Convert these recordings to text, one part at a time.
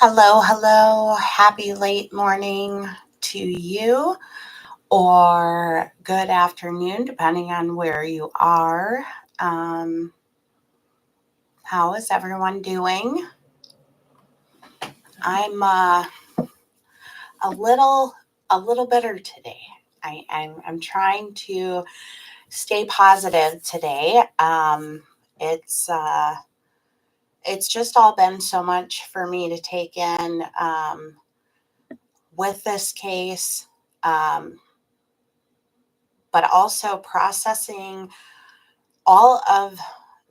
Hello, hello. Happy late morning to you, or good afternoon, depending on where you are. Um, how is everyone doing? I'm a little a little bitter today. I'm trying to stay positive today. It's uh, it's just all been so much for me to take in with this case. Um, but also processing all of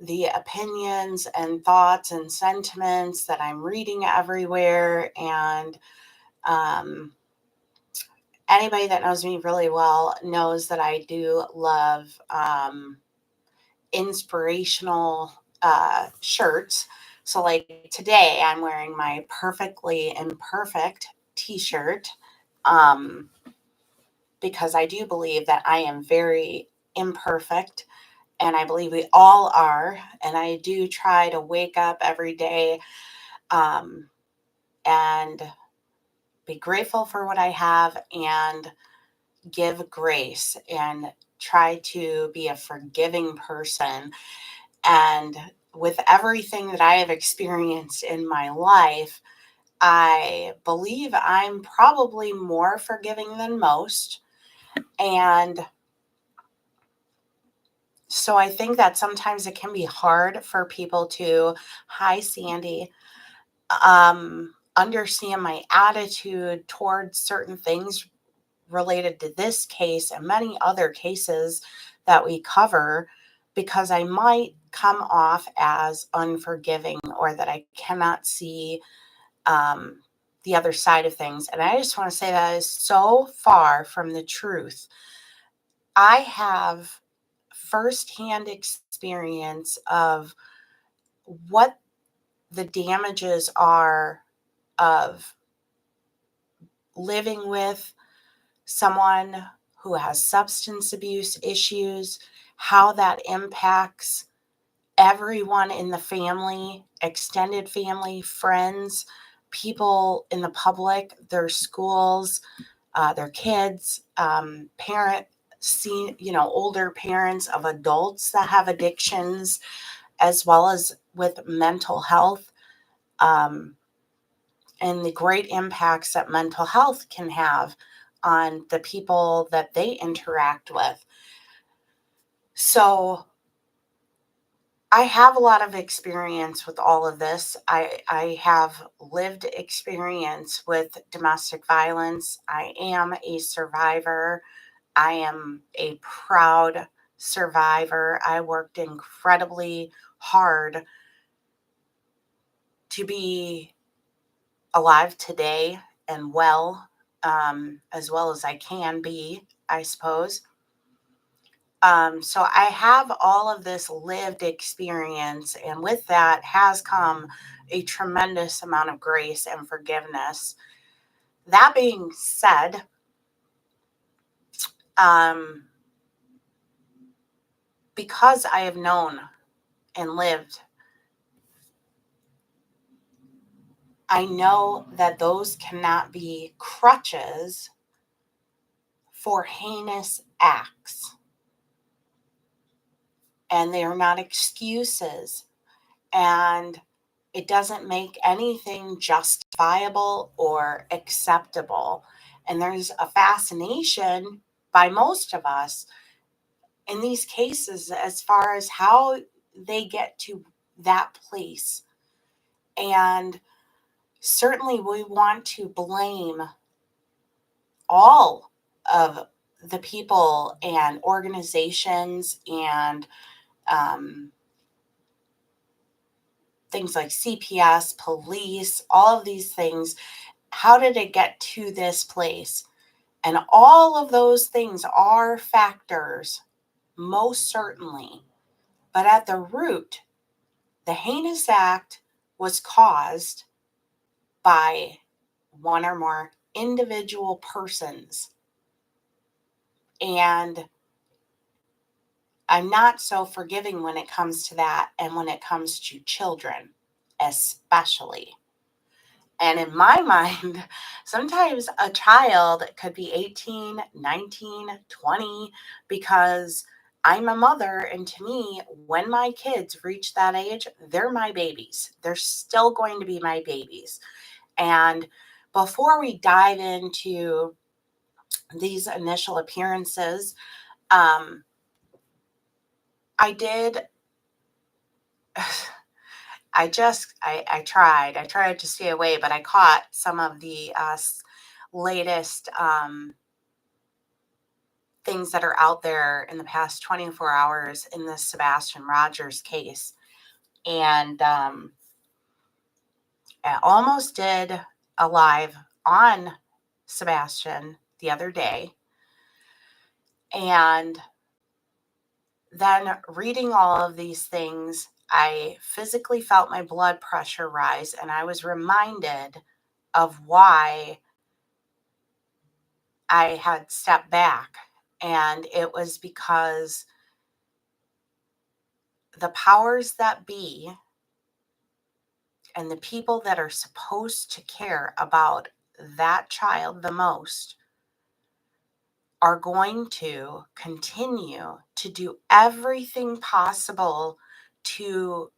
the opinions and thoughts and sentiments that I'm reading everywhere. And um, anybody that knows me really well knows that I do love inspirational shirts. So, like today, I'm wearing my Perfectly Imperfect t shirt. Um, because I do believe that I am very imperfect, and I believe we all are. And I do try to wake up every day um, and be grateful for what I have and give grace and try to be a forgiving person. And with everything that I have experienced in my life, I believe I'm probably more forgiving than most. And so I think that sometimes it can be hard for people to, hi, Sandy, understand my attitude towards certain things related to this case and many other cases that we cover, because I might come off as unforgiving or that I cannot see um, the other side of things. And I just want to say that is so far from the truth. I have firsthand experience of what the damages are of living with someone who has substance abuse issues, how that impacts everyone in the family, extended family, friends, people in the public, their schools, their kids, older parents of adults that have addictions, as well as with mental health, um, and the great impacts that mental health can have on the people that they interact with. So I have a lot of experience with all of this. I have lived experience with domestic violence. I am a survivor. I am a proud survivor. I worked incredibly hard to be alive today and as well as I can be, I suppose. So I have all of this lived experience, and with that has come a tremendous amount of grace and forgiveness. That being said, um, because I have known and lived, I know that those cannot be crutches for heinous acts, and they are not excuses, and it doesn't make anything justifiable or acceptable. And there's a fascination by most of us in these cases as far as how they get to that place. And certainly we want to blame all of the people and organizations and um, things like CPS, police, all of these things. How did it get to this place? And all of those things are factors, most certainly. But at the root, the heinous act was caused by one or more individual persons. And I'm not so forgiving when it comes to that, and when it comes to children, especially. And in my mind, sometimes a child could be 18, 19, 20, because I'm a mother. And to me, when my kids reach that age, they're my babies. They're still going to be my babies. And before we dive into these initial appearances, I did. I tried to stay away, but I caught some of the latest things that are out there in the past 24 hours in this Sebastian Rogers case. And I almost did a live on Sebastian the other day. And then reading all of these things, I physically felt my blood pressure rise, and I was reminded of why I had stepped back. And it was because the powers that be and the people that are supposed to care about that child the most are going to continue to do everything possible to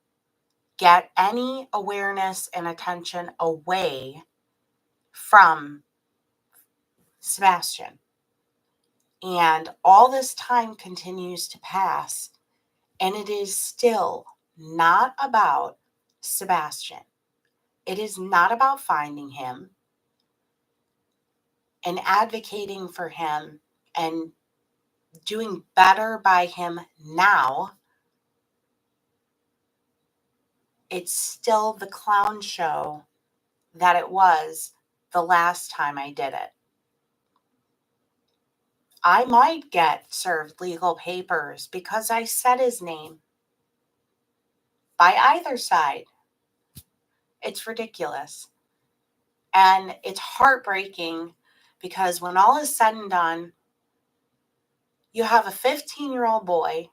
get any awareness and attention away from Sebastian. And all this time continues to pass, and it is still not about Sebastian. It is not about finding him and advocating for him and doing better by him now. It's still the clown show that it was the last time I did it. I might get served legal papers because I said his name by either side. It's ridiculous. And it's heartbreaking because when all is said and done, you have a 15-year-old boy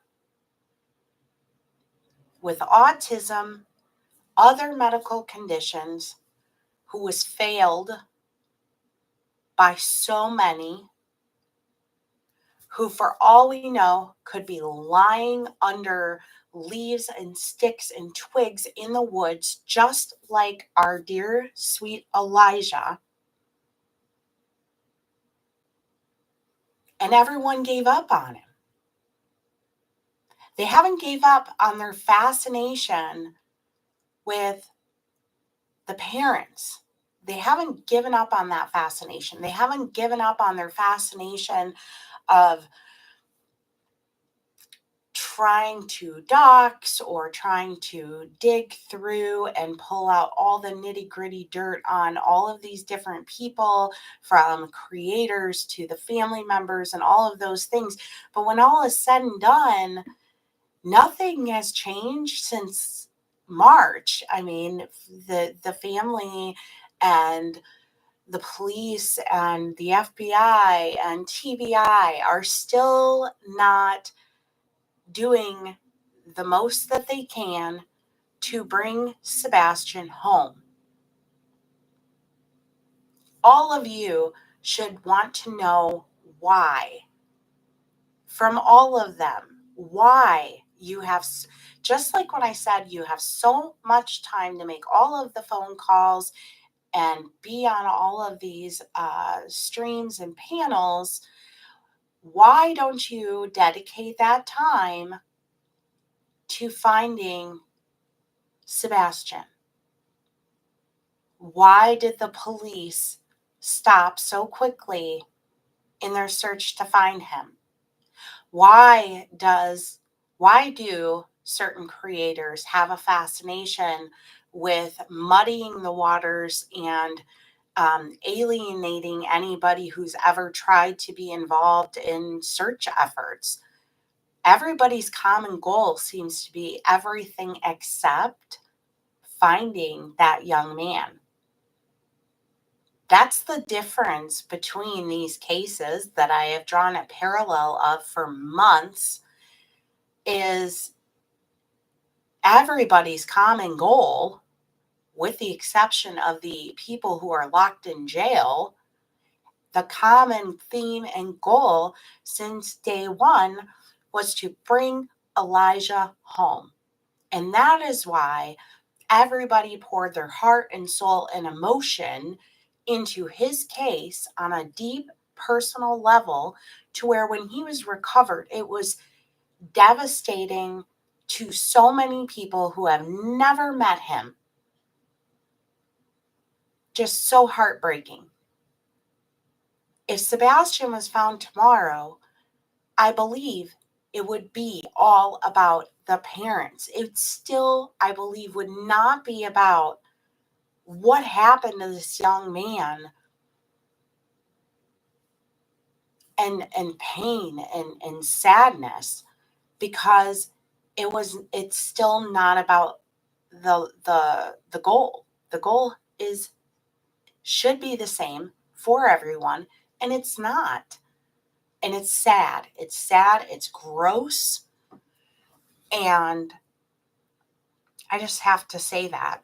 with autism, other medical conditions, who was failed by so many, who, for all we know, could be lying under leaves and sticks and twigs in the woods, just like our dear, sweet Elijah. And everyone gave up on him. They haven't gave up on their fascination with the parents. They haven't given up on that fascination. They haven't given up on their fascination of trying to dox or trying to dig through and pull out all the nitty gritty dirt on all of these different people, from creators to the family members and all of those things. But when all is said and done, nothing has changed since March. I mean, the family and the police and the FBI and TBI are still not doing the most that they can to bring Sebastian home. All of you should want to know why, from all of them, why you have, just like when I said, you have so much time to make all of the phone calls and be on all of these streams and panels. Why don't you dedicate that time to finding Sebastian? Why did the police stop so quickly in their search to find him? Why do certain creators have a fascination with muddying the waters and alienating anybody who's ever tried to be involved in search efforts? Everybody's common goal seems to be everything except finding that young man. That's the difference between these cases that I have drawn a parallel of for months, is everybody's common goal with the exception of the people who are locked in jail, the common theme and goal since day one was to bring Elijah home. And that is why everybody poured their heart and soul and emotion into his case on a deep personal level, to where when he was recovered, it was devastating to so many people who have never met him. Just so heartbreaking. If Sebastian was found tomorrow, I believe it would be all about the parents. It still, I believe, would not be about what happened to this young man and pain and sadness, because it's still not about the goal. The goal should be the same for everyone, and it's not. And it's sad. It's gross. And I just have to say that,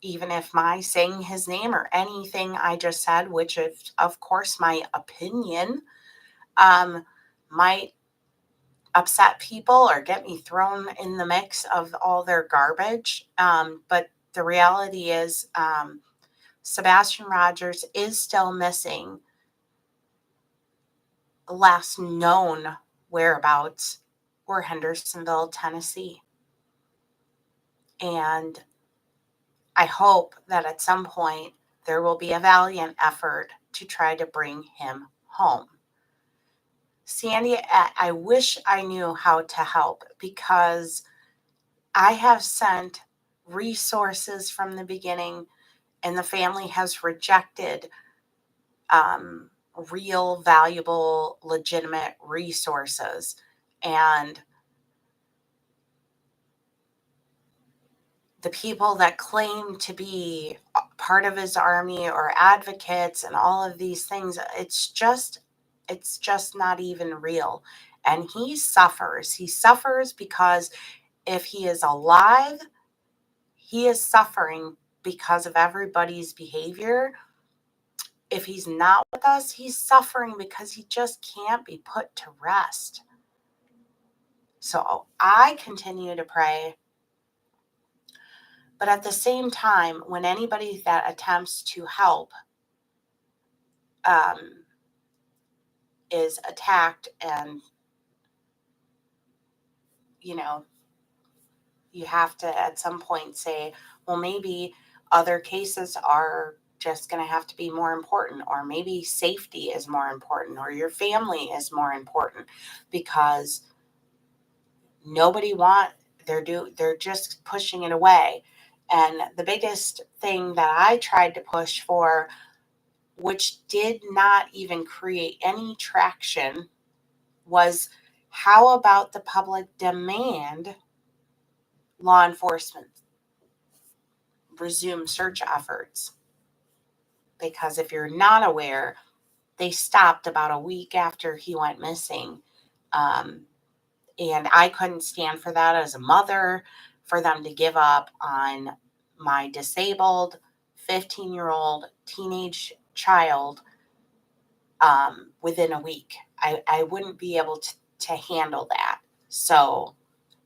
even if my saying his name or anything I just said, which is, of course, my opinion, might upset people or get me thrown in the mix of all their garbage. But the reality is, Sebastian Rogers is still missing. The last known whereabouts were Hendersonville, Tennessee. And I hope that at some point there will be a valiant effort to try to bring him home. Sandy, I wish I knew how to help, because I have sent resources from the beginning, and the family has rejected real, valuable, legitimate resources. And the people that claim to be part of his army or advocates and all of these things, it's just not even real. And he suffers because if he is alive, he is suffering because of everybody's behavior. If he's not with us, he's suffering because he just can't be put to rest. So I continue to pray. But at the same time, when anybody that attempts to help is attacked, and, you have to at some point say, well, maybe other cases are just going to have to be more important, or maybe safety is more important, or your family is more important, because they're just pushing it away. And the biggest thing that I tried to push for, which did not even create any traction, was how about the public demand law enforcement resume search efforts? Because if you're not aware, they stopped about a week after he went missing. And I couldn't stand for that as a mother, for them to give up on my disabled 15-year-old teenage child within a week. I wouldn't be able to handle that. So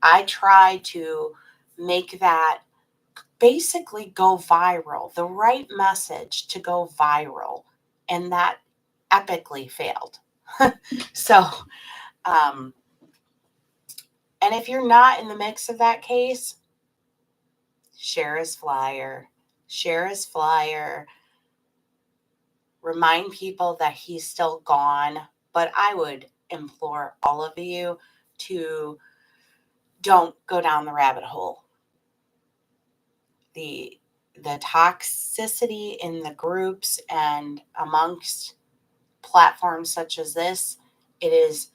I try to make that basically go viral, the right message to go viral. And that epically failed. So, and if you're not in the mix of that case, share his flyer. Remind people that he's still gone. But I would implore all of you to don't go down the rabbit hole. The toxicity in the groups and amongst platforms such as this, it is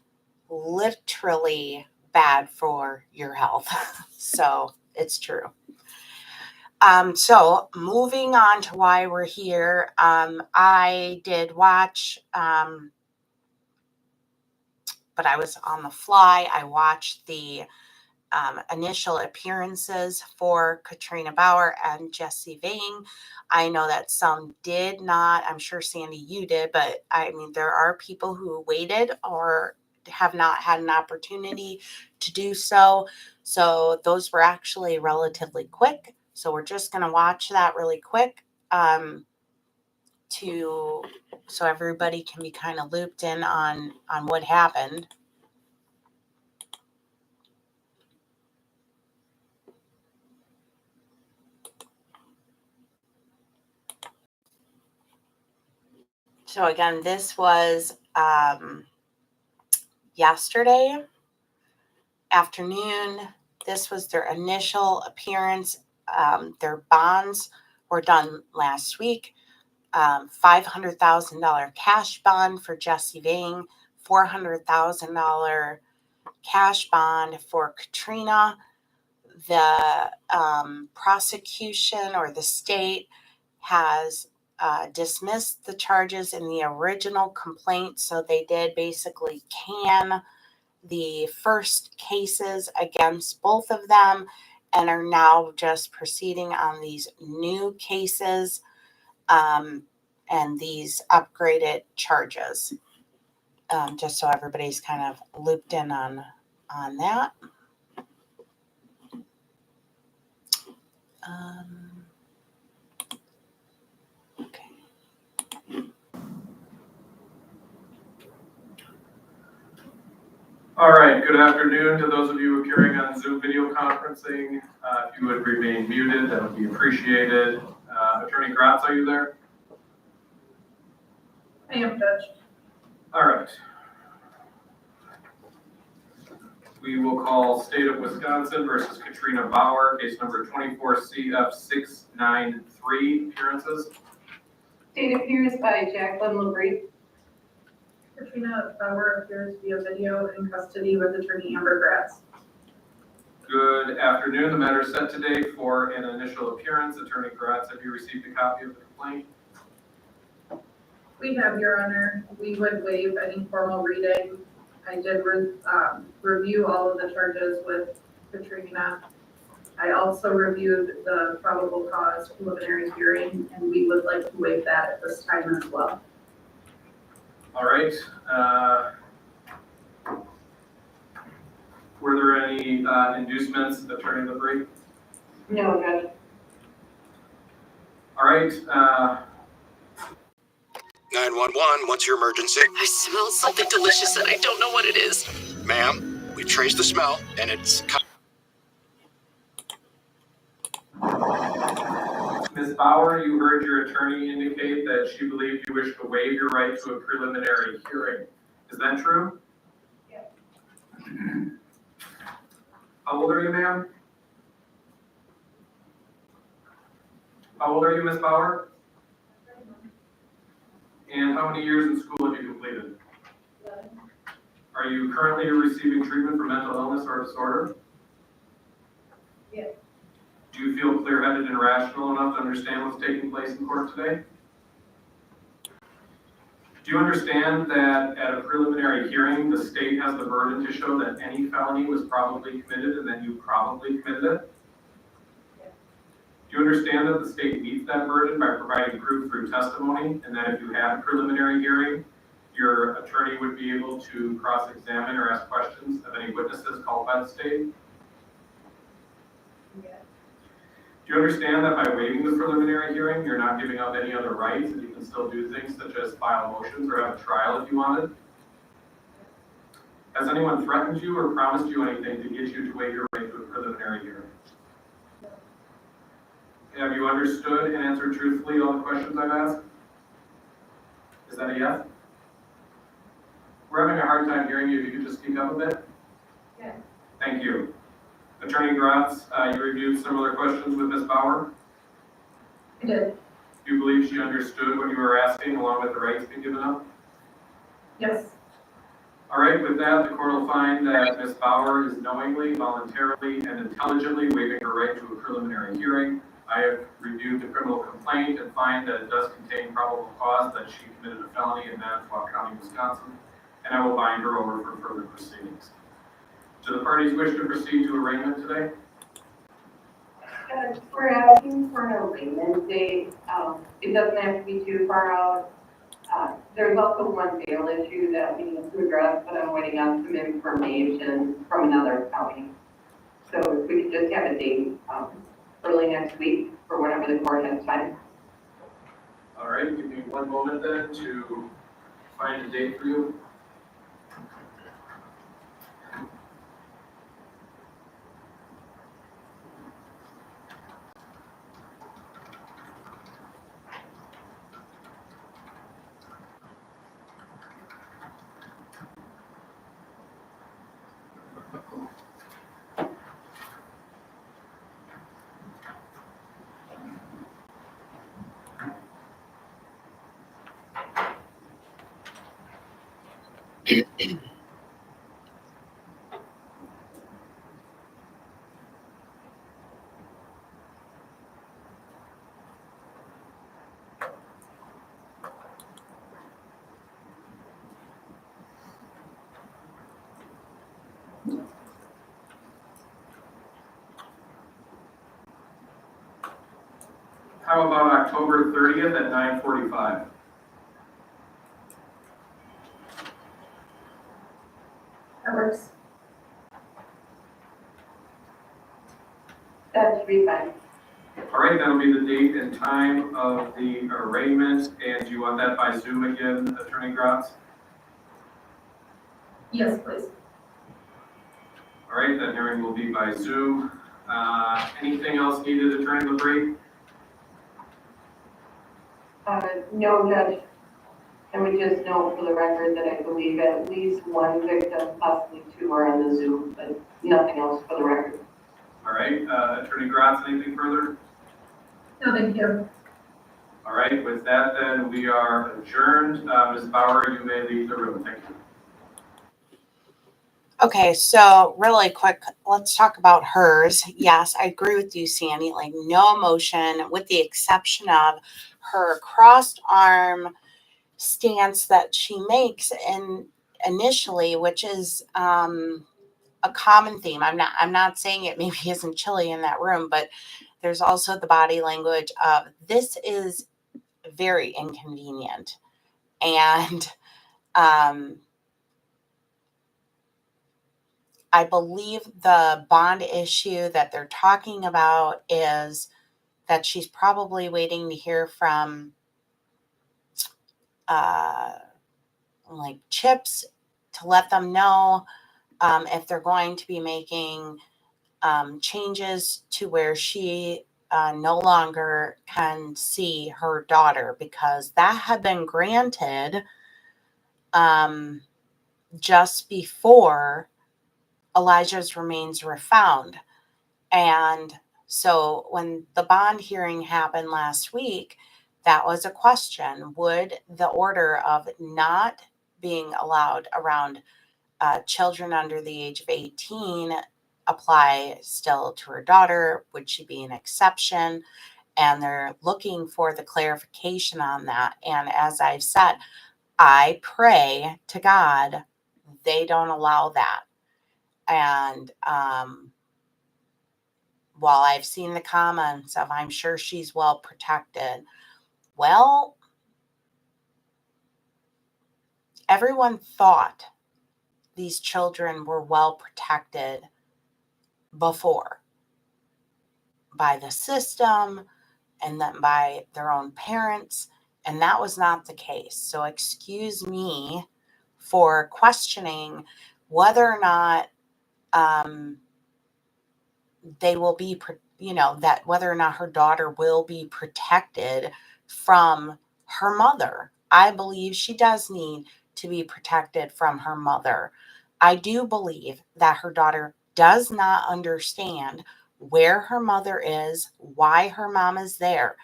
literally bad for your health. So it's true. So moving on to why we're here, I did watch, but I was on the fly. I watched the initial appearances for Katrina Baur and jessevang. I know that some did not. I'm sure, Sandy, you did, but I mean, there are people who waited or have not had an opportunity to do so. So those were actually relatively quick. So we're just going to watch that really quick so everybody can be kind of looped in on what happened. So again, this was yesterday afternoon. This was their initial appearance. Their bonds were done last week. $500,000 cash bond for jessevang, $400,000 cash bond for Katrina. The prosecution or the state has dismissed the charges in the original complaint. So they did basically can the first cases against both of them and are now just proceeding on these new cases and these upgraded charges. Just so everybody's kind of looped in on that. Okay. All right, good afternoon to those of you appearing on Zoom video conferencing. If you would remain muted, that would be appreciated. Attorney Gratz, are you there? I am, Judge. All right. We will call State of Wisconsin versus Katrina Baur, case number 24CF693, appearances. State appearance by Jacqueline LaBrie. Katrina Baur appears via video in custody with Attorney Amber Gratz. Good afternoon. The matter is set today for an initial appearance. Attorney Gratz, have you received a copy of the complaint? We have, Your Honor. We would waive any formal reading. I did review all of the charges with Katrina. I also reviewed the probable cause preliminary hearing, and we would like to waive that at this time as well. All right. Were there any inducements, Attorney LaBrie? No, Judge. All right. 911, what's your emergency? I smell something delicious and I don't know what it is. Ma'am, we traced the smell and it's... Ms. Baur, you heard your attorney indicate that she believed you wish to waive your right to a preliminary hearing. Is that true? Yes. How old are you, ma'am? How old are you, Ms. Baur? And how many years in school have you completed? 11. Are you currently receiving treatment for mental illness or disorder? Yes. Do you feel clear-headed and rational enough to understand what's taking place in court today? Do you understand that at a preliminary hearing, the state has the burden to show that any felony was probably committed and that you probably committed it? Yes. Do you understand that the state meets that burden by providing proof through testimony, and that if you had a preliminary hearing, your attorney would be able to cross-examine or ask questions of any witnesses called by the state? Yes. Do you understand that by waiving the preliminary hearing, you're not giving up any other rights, and you can still do things such as file motions or have a trial if you wanted? Has anyone threatened you or promised you anything to get you to waive your right to a preliminary hearing? Have you understood and answered truthfully all the questions I've asked? Is that a yes? We're having a hard time hearing you. If you could just speak up a bit. Yes. Thank you. Attorney Gratz, you reviewed similar questions with Ms. Baur. I did. Do you believe she understood what you were asking along with the rights being given up? Yes. All right, with that, the court will find that Ms. Baur is knowingly, voluntarily, and intelligently waiving her right to a preliminary hearing. I have reviewed the criminal complaint and find that it does contain probable cause that she committed a felony in Manitowoc County, Wisconsin, and I will bind her over for further proceedings. Do the parties wish to proceed to arraignment today? We're asking for an arraignment date. It doesn't have to be too far out. There's also one bail issue that we need to address, but I'm waiting on some information from another county. So if we could just have a date early next week for whenever the court has time. All right, give me one moment then to find a date for you. How about October 30th at 9:45? That works. That should be fine. All right, that'll be the date and time of the arraignment, and do you want that by Zoom again, Attorney Gratz? Yes, please. All right, that hearing will be by Zoom. Anything else needed, Attorney LaBrie? No, Judge. I would just note for the record that I believe at least one victim, possibly two, are on the Zoom, but nothing else for the record. All right, Attorney Gratz, anything further? No, thank you. All right, with that then, we are adjourned. Ms. Baur, you may leave the room. Thank you. Okay, so really quick, let's talk about hers. Yes, I agree with you, Sandy. Like no emotion, with the exception of her crossed arm stance that she makes in initially, which is a common theme. I'm not saying it maybe isn't chilly in that room, but there's also the body language of this is very inconvenient. And I believe the bond issue that they're talking about is that she's probably waiting to hear from like CHIPS to let them know if they're going to be making changes to where she no longer can see her daughter, because that had been granted just before Elijah's remains were found. And so when the bond hearing happened last week, that was a question. Would the order of not being allowed around children under the age of 18 apply still to her daughter? Would she be an exception? And they're looking for the clarification on that. And as I've said, I pray to God they don't allow that. And while I've seen the comments of I'm sure she's well protected, well, everyone thought these children were well protected before by the system and then by their own parents, and that was not the case. So excuse me for questioning whether or not they will be, that whether or not her daughter will be protected from her mother. I believe she does need to be protected from her mother. I do believe that her daughter does not understand where her mother is, why her mom is there.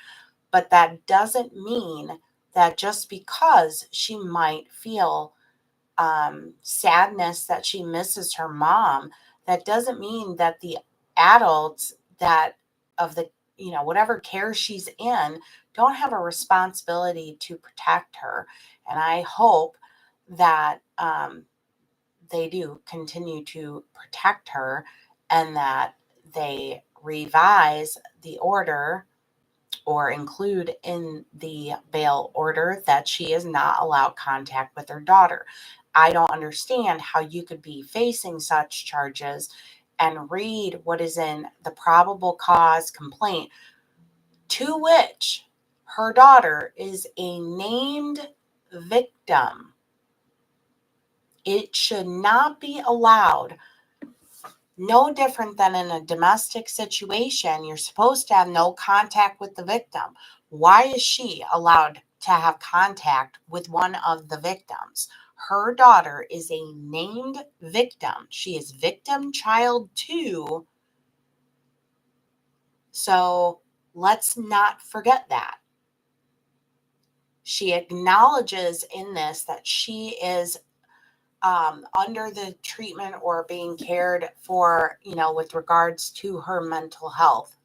But that doesn't mean that just because she might feel sadness that she misses her mom, that doesn't mean that the adults that of the whatever care she's in don't have a responsibility to protect her. And I hope that they do continue to protect her, and that they revise the order or include in the bail order that she is not allowed contact with her daughter. I don't understand how you could be facing such charges and read what is in the probable cause complaint, to which her daughter is a named victim. It should not be allowed. No different than in a domestic situation, you're supposed to have no contact with the victim. Why is she allowed to have contact with one of the victims? Her daughter is a named victim. She is victim child 2. So let's not forget that. She acknowledges in this that she is under the treatment or being cared for, with regards to her mental health.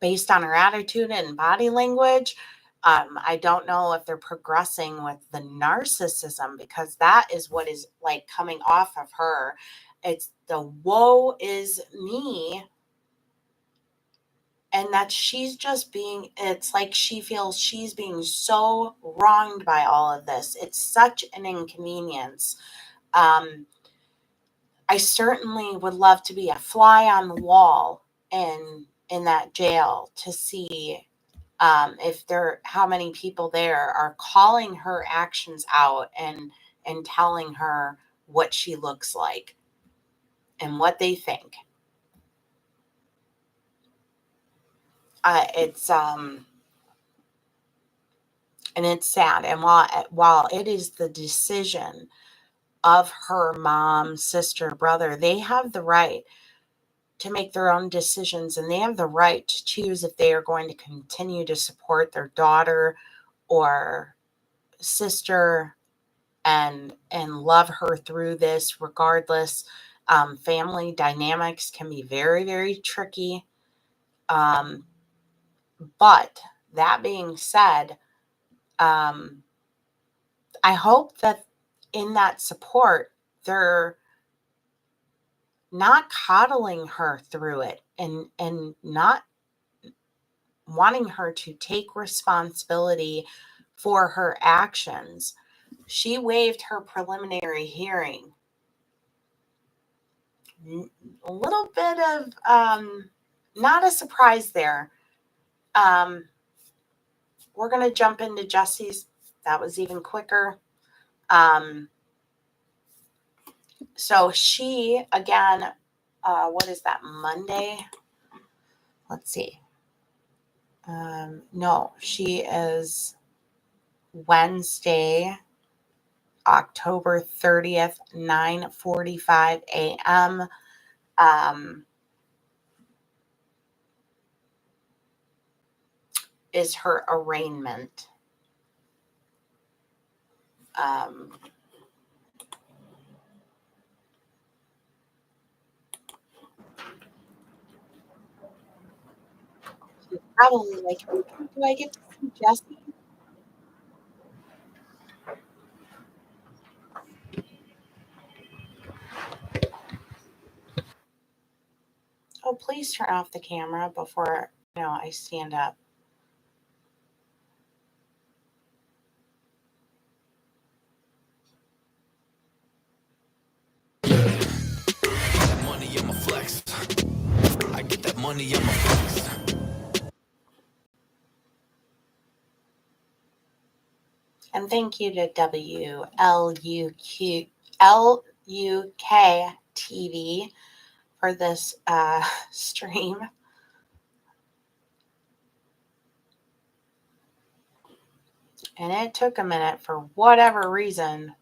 Based on her attitude and body language, I don't know if they're progressing with the narcissism, because that is what is like coming off of her. It's the woe is me. And that she's just it's like she feels she's being so wronged by all of this. It's such an inconvenience. I certainly would love to be a fly on the wall in that jail to see how many people there are calling her actions out and telling her what she looks like and what they think. It's and it's sad. And while it is the decision of her mom, sister, brother, they have the right to make their own decisions, and they have the right to choose if they are going to continue to support their daughter or sister and love her through this regardless. Family dynamics can be very, very tricky. But that being said, I hope that in that support, they're not coddling her through it and not wanting her to take responsibility for her actions. She waived her preliminary hearing. A little bit of not a surprise there. We're going to jump into Jesse's. That was even quicker. So she, again, what is that, Monday? Let's see. No, she is Wednesday, October 30th, 9:45 a.m. Is her arraignment. She's probably like, do I get to see Jesse? Oh, please turn off the camera before I stand up. Money, I'm a flex. I get that money, I'm a flex. And thank you to WLUK TV for this stream. And it took a minute for whatever reason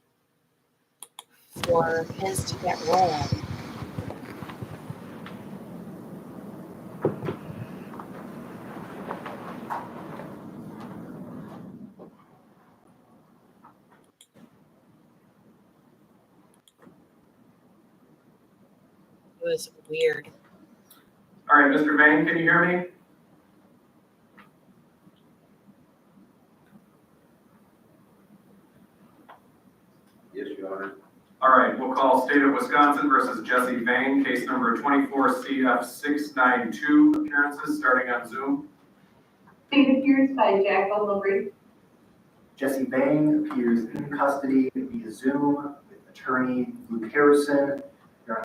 for his to get rolling. It was weird. All right, Mr. Vang, can you hear me? Yes, Your Honor. We'll call State of Wisconsin versus Vang, case number 24CF692, appearances starting on Zoom. State appears by Jacqueline LaBrie. Vang appears in custody via Zoom with attorney Luke Harrison.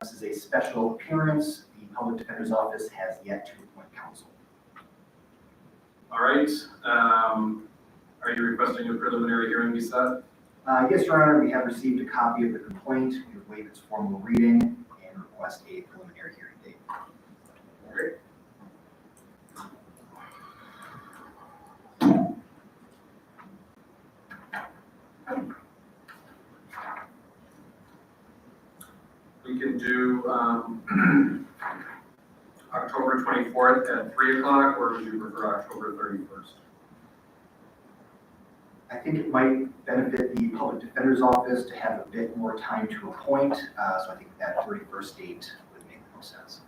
This is a special appearance. The Public Defender's Office has yet to appoint counsel. All right. Are you requesting a preliminary hearing be set? Yes, Your Honor, we have received a copy of the complaint. We would waive its formal reading and request a preliminary hearing date. All right. We can do October 24th at 3 o'clock, or would you prefer October 31st? I think it might benefit the Public Defender's Office to have a bit more time to appoint, so I think that 31st date would make the most sense.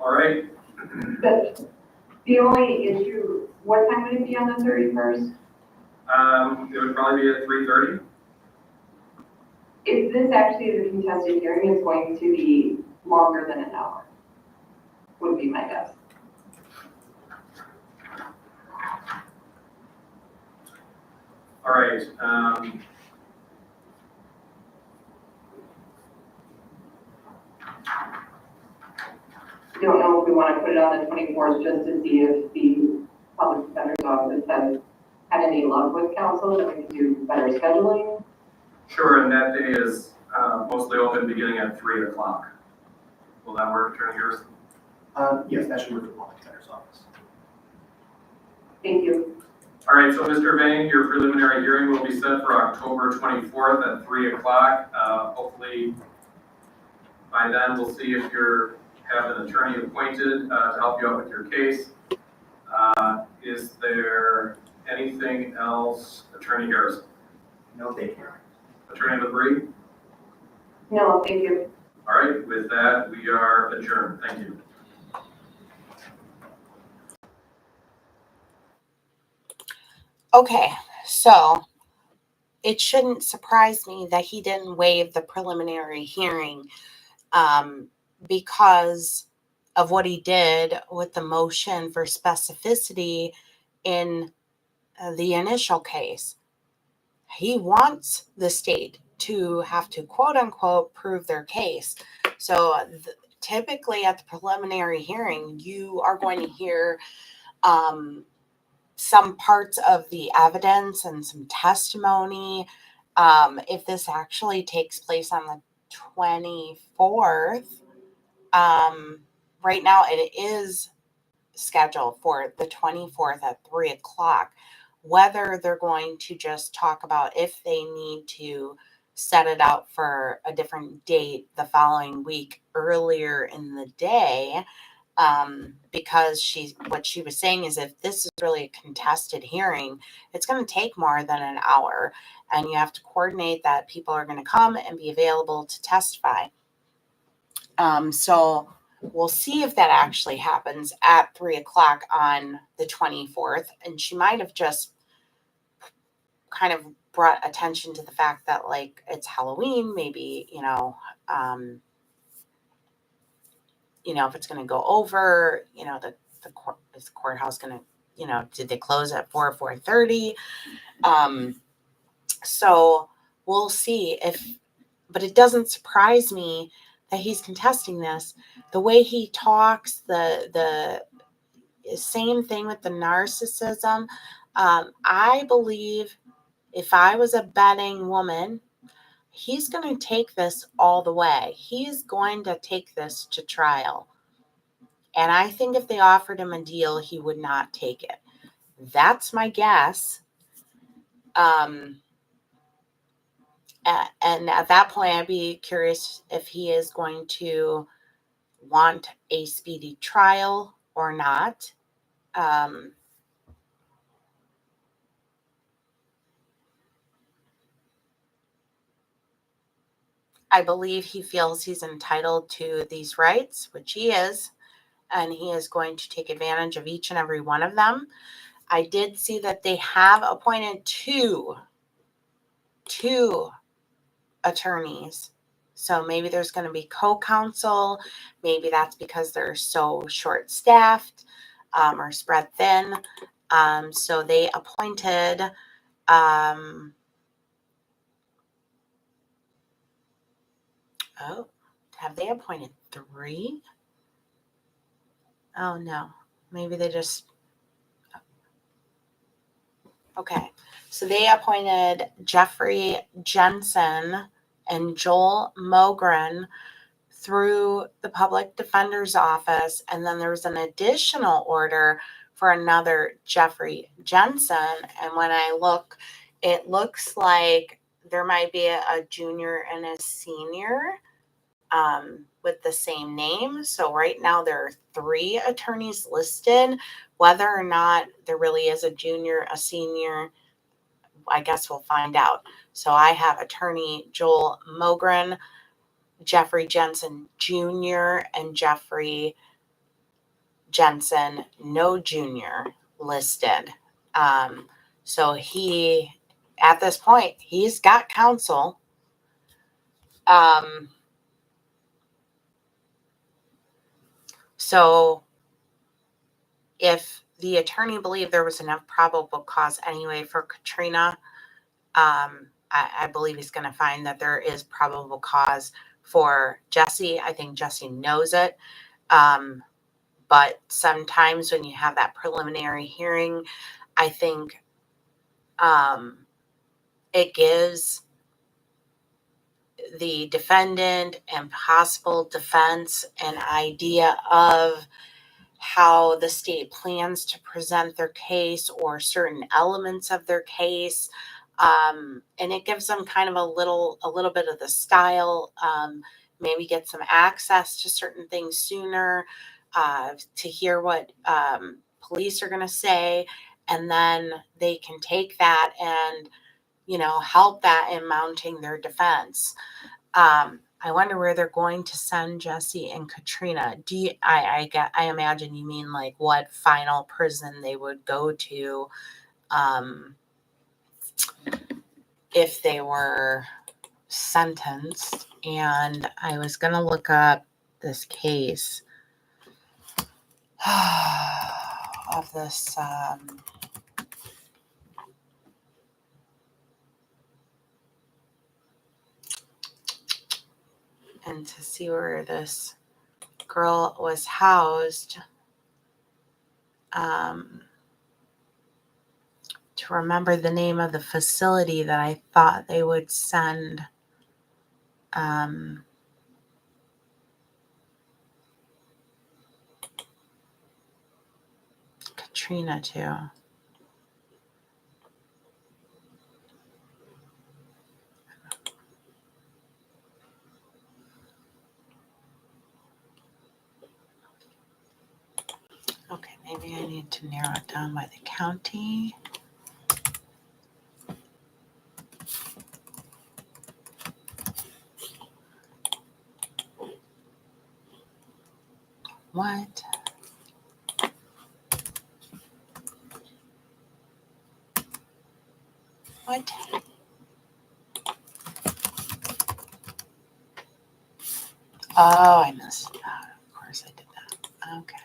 All right. The only issue, what time would it be on the 31st? It would probably be at 3:30. If this actually is a contested hearing, it's going to be longer than an hour, would be my guess. All right. I don't know if we want to put it on the 24th just to see if the Public Defender's Office has had any luck with counsel, that we can do better scheduling. Sure, and that day is mostly open beginning at 3 o'clock. Will that work, Attorney Harrison? Yes, that should work for the Public Defender's Office. Thank you. All right, so Mr. Vang, your preliminary hearing will be set for October 24th at 3 o'clock. Hopefully by then we'll see if you have an attorney appointed to help you out with your case. Is there anything else, Attorney Harrison? No, thank you. Attorney LaBrie? No, thank you. All right, with that, we are adjourned. Thank you. Okay, so it shouldn't surprise me that he didn't waive the preliminary hearing because of what he did with the motion for specificity in the initial case. He wants the state to have to quote unquote prove their case. So typically at the preliminary hearing, you are going to hear some parts of the evidence and some testimony. If this actually takes place on the 24th, right now it is scheduled for the 24th at 3 o'clock. Whether they're going to just talk about if they need to set it out for a different date the following week earlier in the day, because what she was saying is if this is really a contested hearing, it's going to take more than an hour, and you have to coordinate that people are going to come and be available to testify. So we'll see if that actually happens at 3 o'clock on the 24th. And she might have just kind of brought attention to the fact that, like, it's Halloween, maybe, if it's going to go over, is the courthouse going to, did they close at 4:30? So we'll see but it doesn't surprise me that he's contesting this. The way he talks, the same thing with the narcissism. I believe if I was a betting woman, he's going to take this all the way. He's going to take this to trial. And I think if they offered him a deal, he would not take it. That's my guess. And at that point, I'd be curious if he is going to want a speedy trial or not. I believe he feels he's entitled to these rights, which he is, and he is going to take advantage of each and every one of them. I did see that they have appointed two attorneys. So maybe there's going to be co-counsel. Maybe that's because they're so short-staffed or spread thin. So they appointed have they appointed 3? Oh no, maybe they just, okay. So they appointed Jeffrey Jensen and Joel Mogren through the public defender's office. And then there was an additional order for another Jeffrey Jensen. And when I look, it looks like there might be a junior and a senior with the same name. So right now there are 3 attorneys listed. Whether or not there really is a junior, a senior, I guess we'll find out. So I have attorney Joel Mogren, Jeffrey Jensen Jr., and Jeffrey Jensen, no junior, listed. So he, at this point, he's got counsel. So if the attorney believed there was enough probable cause anyway for Katrina, I believe he's going to find that there is probable cause for Jesse. I think Jesse knows it. But sometimes when you have that preliminary hearing, I think it gives the defendant and possible defense an idea of how the state plans to present their case or certain elements of their case. And it gives them kind of a little bit of the style, maybe get some access to certain things sooner, to hear what police are going to say. And then they can take that and, help that in mounting their defense. I wonder where they're going to send Jesse and Katrina. I imagine you mean like what final prison they would go to if they were sentenced. And I was going to look up this case of this and to see where this girl was housed, to remember the name of the facility that I thought they would send Katrina to. Okay, maybe I need to narrow it down by the county. What? What? Oh, I missed that. Of course I did that. Okay.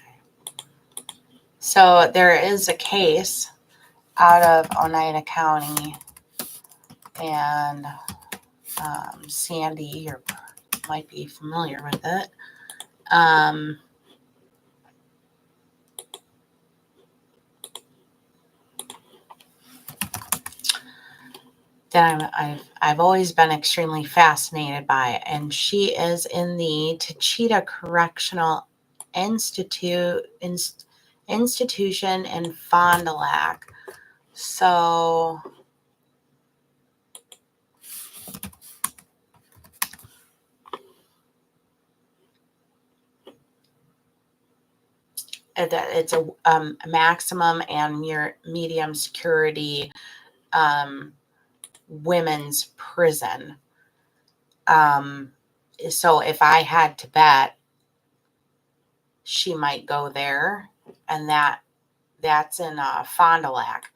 So there is a case out of Oneida County, and Sandy, you might be familiar with it. That I've always been extremely fascinated by, and she is in the Tachita Correctional Institution in Fond du Lac. So it's a maximum and medium security women's prison. So if I had to bet, she might go there, and that's in Fond du Lac,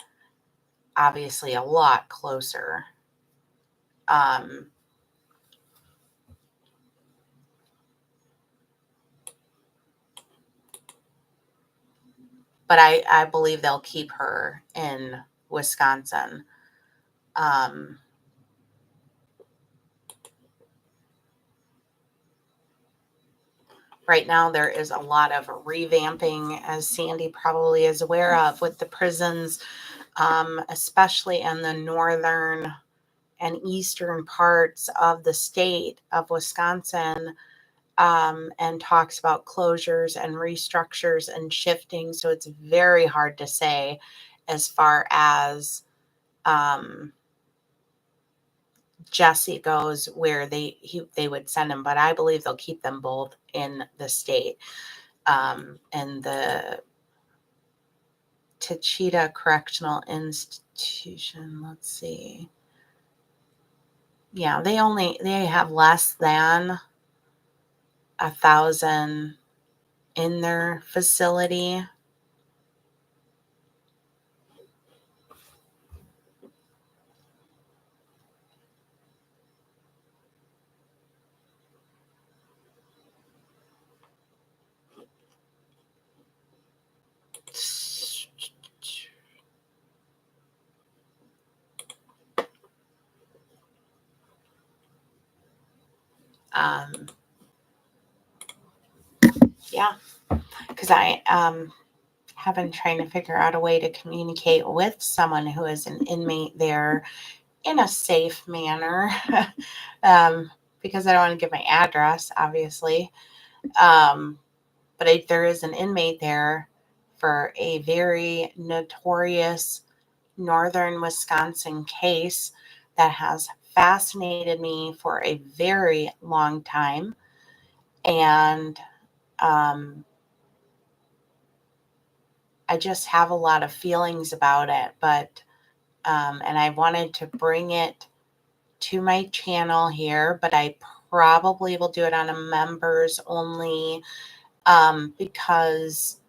obviously a lot closer. but I believe they'll keep her in Wisconsin. Right now, there is a lot of revamping, as Sandy probably is aware of, with the prisons, especially in the northern and eastern parts of the state of Wisconsin, and talks about closures and restructures and shifting. So it's very hard to say as far as Jesse goes, where they would send him, but I believe they'll keep them both in the state. And the Tachita Correctional Institution, let's see. Yeah, they have less than 1,000 in their facility. Yeah, because I have been trying to figure out a way to communicate with someone who is an inmate there in a safe manner, because I don't want to give my address, obviously. But there is an inmate there for a very notorious northern Wisconsin case that has fascinated me for a very long time. And I just have a lot of feelings about it, but and I wanted to bring it to my channel here, but I probably will do it on a members only, because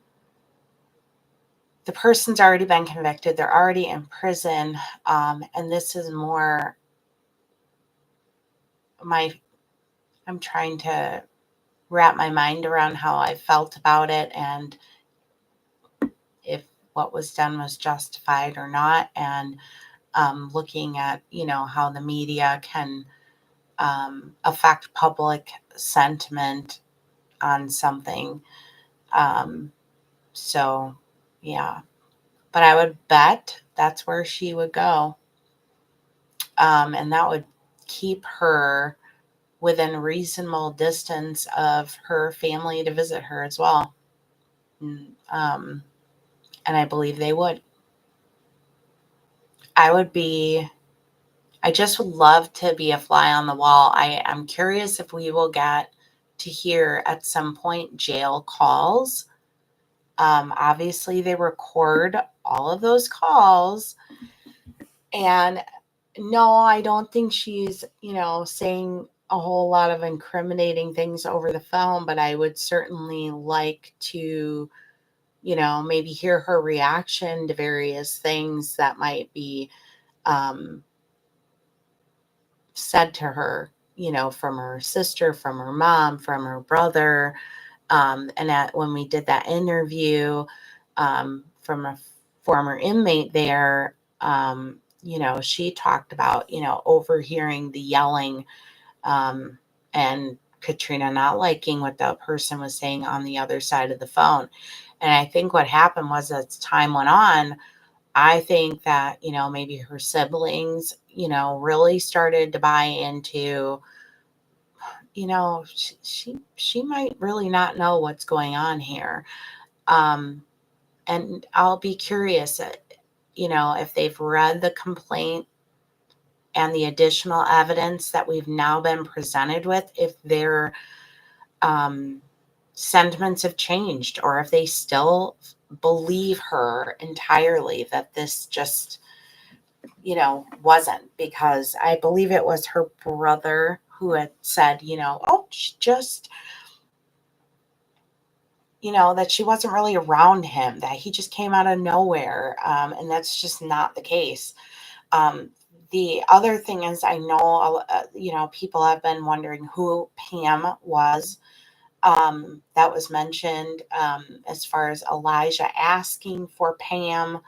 the person's already been convicted. They're already in prison. And this is more I'm trying to wrap my mind around how I felt about it and if what was done was justified or not. And looking at, how the media can affect public sentiment on something. So, yeah. But I would bet that's where she would go. And that would keep her within reasonable distance of her family to visit her as well. And I believe they would. I just would love to be a fly on the wall. I'm curious if we will get to hear at some point jail calls. Obviously, they record all of those calls. And no, I don't think she's, saying a whole lot of incriminating things over the phone, but I would certainly like to, maybe hear her reaction to various things that might be said to her, from her sister, from her mom, from her brother. And when we did that interview from a former inmate there, she talked about, overhearing the yelling, and Katrina not liking what the person was saying on the other side of the phone. And I think what happened was, as time went on, I think that, maybe her siblings, really started to buy into, she might really not know what's going on here. And I'll be curious, if they've read the complaint and the additional evidence that we've now been presented with, if their sentiments have changed, or if they still believe her entirely that this just, wasn't, because I believe it was her brother who had said, oh, she just, that she wasn't really around him, that he just came out of nowhere. And that's just not the case. The other thing is, I know, people have been wondering who Pam was. that was mentioned, as far as Elijah asking for Pam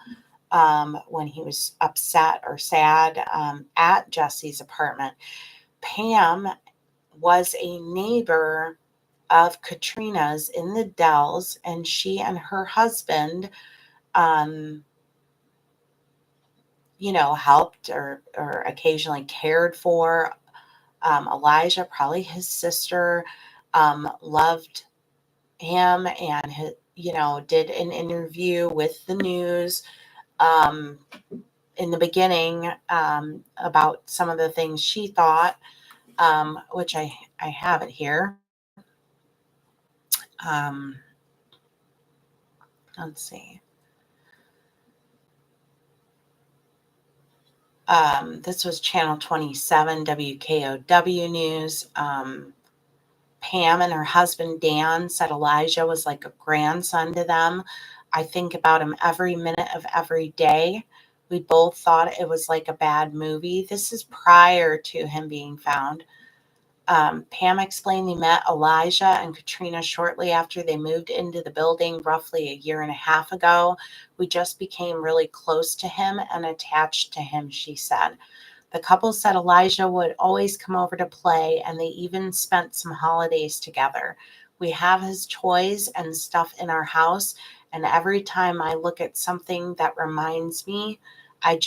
when he was upset or sad at Jesse's apartment. Pam was a neighbor of Katrina's in the Dells, and she and her husband, helped or occasionally cared for Elijah. Probably his sister loved him, and did an interview with the news in the beginning about some of the things she thought, which I have it here. Let's see. This was Channel 27 WKOW News. Pam and her husband Dan said Elijah was like a grandson to them. I think about him every minute of every day. We both thought it was like a bad movie. This is prior to him being found. Pam explained they met Elijah and Katrina shortly after they moved into the building roughly a year and a half ago. We just became really close to him and attached to him, she said. The couple said Elijah would always come over to play, and they even spent some holidays together. We have his toys and stuff in our house, and every time I look at something that reminds me, I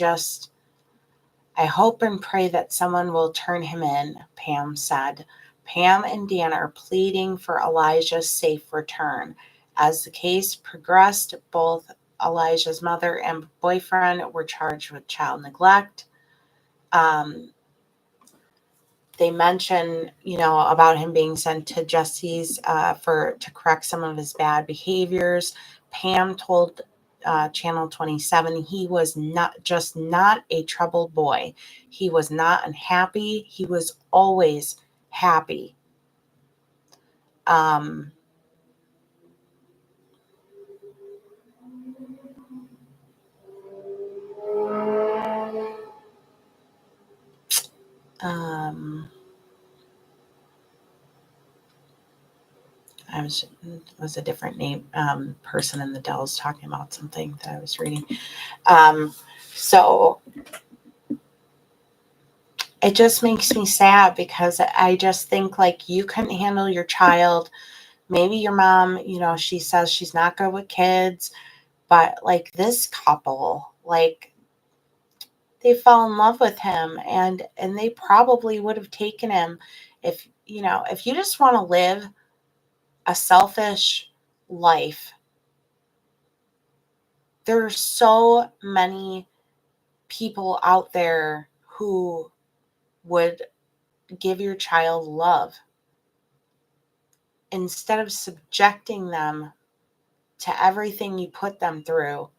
hope and pray that someone will turn him in, Pam said. Pam and Dan are pleading for Elijah's safe return. As the case progressed, both Elijah's mother and boyfriend were charged with child neglect. They mention, about him being sent to Jesse's to correct some of his bad behaviors. Pam told Channel 27 he was not a troubled boy. He was not unhappy. He was always happy. Was a different name person in the Dells talking about something that I was reading. So it just makes me sad, because I just think, like, you couldn't handle your child. Maybe your mom, she says she's not good with kids, but like this couple, like, they fell in love with him, and they probably would have taken him if you just want to live a selfish life. There are so many people out there who would give your child love instead of subjecting them to everything you put them through.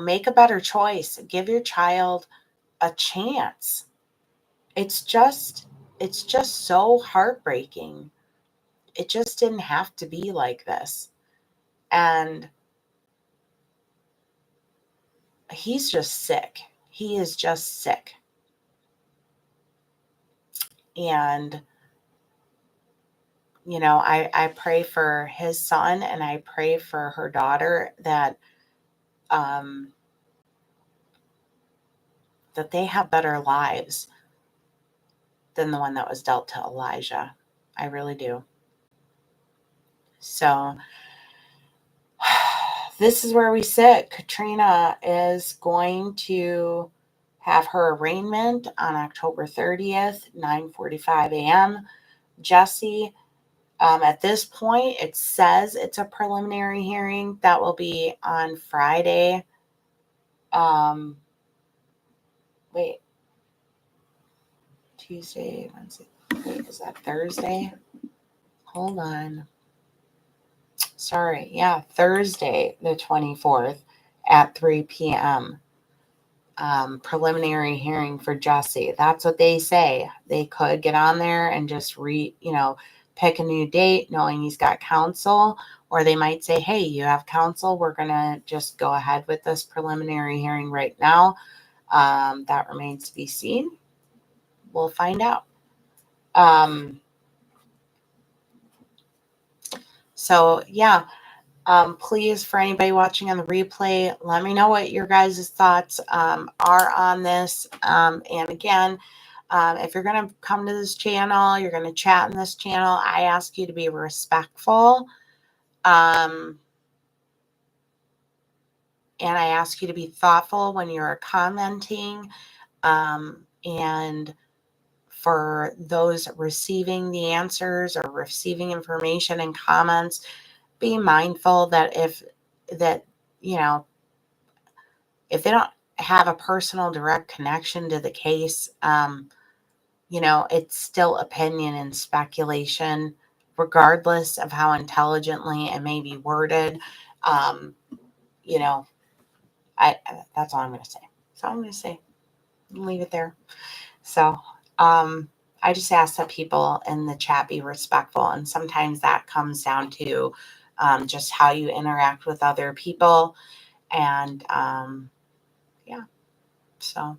Make a better choice. Give your child a chance. It's just so heartbreaking. It just didn't have to be like this. And he's just sick. He is just sick. And, I pray for his son, and I pray for her daughter that they have better lives than the one that was dealt to Elijah. I really do. So this is where we sit. Katrina is going to have her arraignment on October 30th, 9:45 a.m. Jesse, at this point, it says it's a preliminary hearing. That will be on Friday. Tuesday, Wednesday. Is that Thursday? Hold on. Sorry. Yeah, Thursday, the 24th at 3 p.m. Preliminary hearing for Jesse. That's what they say. They could get on there and just pick a new date knowing he's got counsel, or they might say, hey, you have counsel. We're going to just go ahead with this preliminary hearing right now. That remains to be seen. We'll find out. So yeah, please, for anybody watching on the replay, let me know what your guys' thoughts are on this. And again, if you're going to come to this channel, you're going to chat in this channel, I ask you to be respectful. And I ask you to be thoughtful when you're commenting. And for those receiving the answers or receiving information and comments, be mindful that if they don't have a personal direct connection to the case, it's still opinion and speculation, regardless of how intelligently it may be worded. That's all I'm going to say. That's all I'm going to say. Leave it there. So, I just ask that people in the chat be respectful. And sometimes that comes down to just how you interact with other people. And so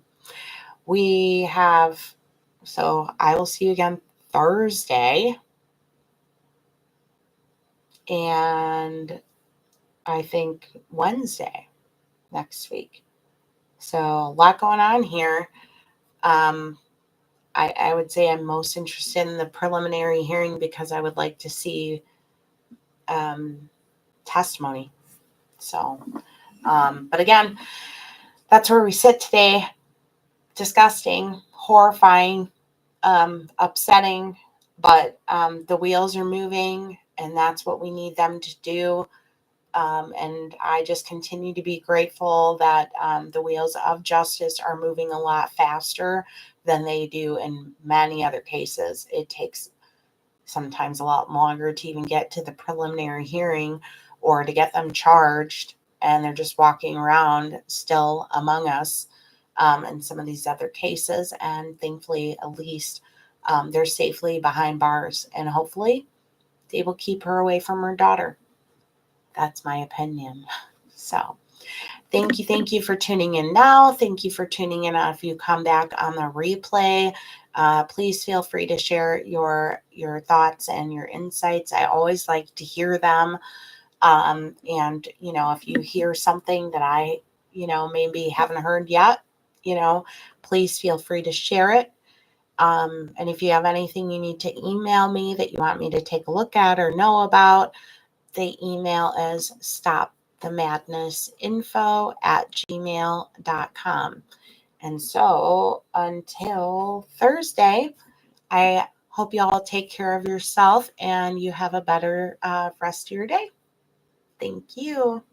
I will see you again Thursday. And I think Wednesday next week. So a lot going on here. I would say I'm most interested in the preliminary hearing because I would like to see testimony. So, but again, that's where we sit today. Disgusting, horrifying, upsetting, but the wheels are moving, and that's what we need them to do. And I just continue to be grateful that the wheels of justice are moving a lot faster than they do in many other cases. It takes sometimes a lot longer to even get to the preliminary hearing or to get them charged, and they're just walking around still among us in some of these other cases. And thankfully, at least they're safely behind bars, and hopefully they will keep her away from her daughter. That's my opinion. So thank you for tuning in now. Thank you for tuning in. If you come back on the replay, please feel free to share your thoughts and your insights. I always like to hear them. And, if you hear something that I, maybe haven't heard yet, please feel free to share it. And if you have anything you need to email me that you want me to take a look at or know about, the email is stopthemadnessinfo@gmail.com. And so until Thursday, I hope you all take care of yourself and you have a better rest of your day. Thank you.